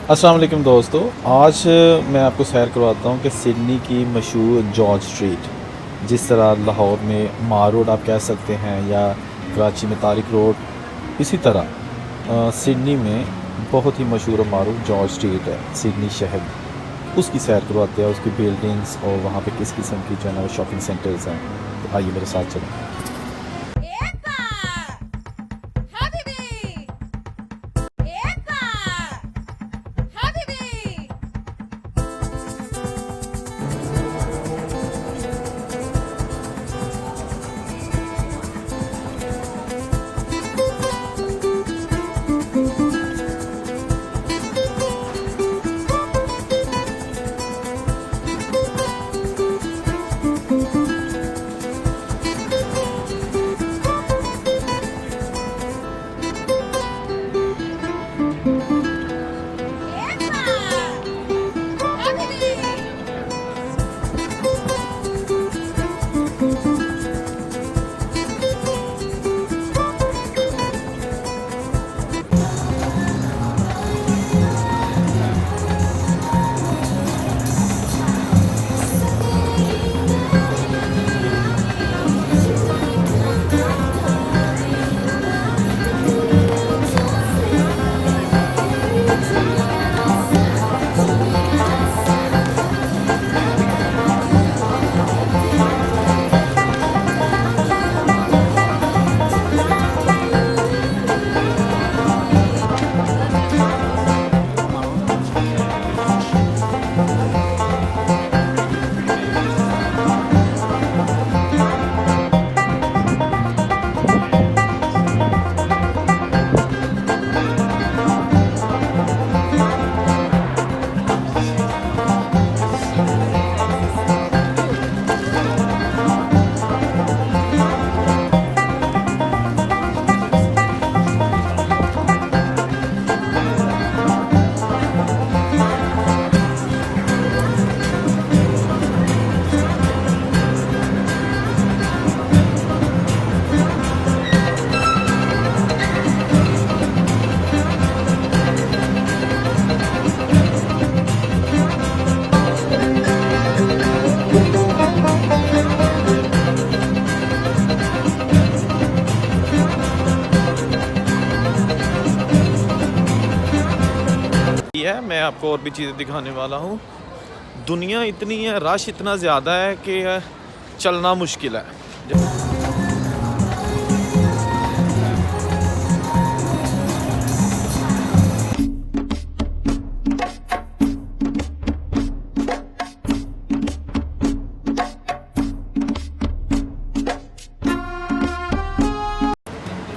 अस्सलाम वालेकुम दोस्तों। आज मैं आपको सैर करवाता हूँ कि सिडनी की मशहूर जॉर्ज स्ट्रीट, जिस तरह लाहौर में मार रोड आप कह सकते हैं या कराची में तारिक रोड, इसी तरह सिडनी में बहुत ही मशहूर और मारूफ जॉर्ज स्ट्रीट है सिडनी शहर में। उसकी सैर करवाते हैं, उसकी बिल्डिंग्स और वहाँ पे किस किस्म की जो है ना वो शॉपिंग सेंटर्स हैं। तो आइए मेरे साथ चलें। Epa! Habibi! Epa! Habibi! Epa! Habibi! है मैं आपको और भी चीज़ें दिखाने वाला हूँ। दुनिया इतनी है, रश इतना ज़्यादा है कि चलना मुश्किल है।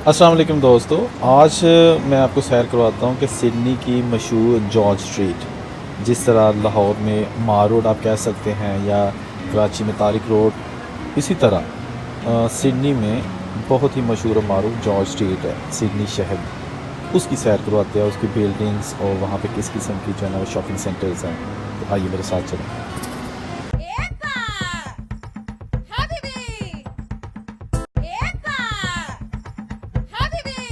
अस्सलाम वालेकुम दोस्तों। आज मैं आपको सैर करवाता हूँ कि सिडनी की मशहूर जॉर्ज स्ट्रीट, जिस तरह लाहौर में मार रोड आप कह सकते हैं या कराची में तारिक रोड, इसी तरह सिडनी में बहुत ही मशहूर और मारूफ जॉर्ज स्ट्रीट है सिडनी शहर में। उसकी सैर करवाते हैं, उसकी बिल्डिंग्स और वहाँ पे किस किस्म की जो है ना वो शॉपिंग सेंटर्स हैं। तो आइए मेरे साथ चलें। Epa! Habibi! Epa! Habibi!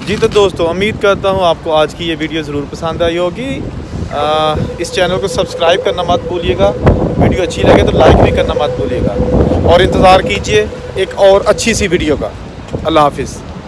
जी तो दोस्तों, उम्मीद करता हूँ आपको आज की ये वीडियो ज़रूर पसंद आई होगी। इस चैनल को सब्सक्राइब करना मत भूलिएगा, वीडियो अच्छी लगे तो लाइक भी करना मत भूलिएगा और इंतज़ार कीजिए एक और अच्छी सी वीडियो का। अल्लाह हाफिज़।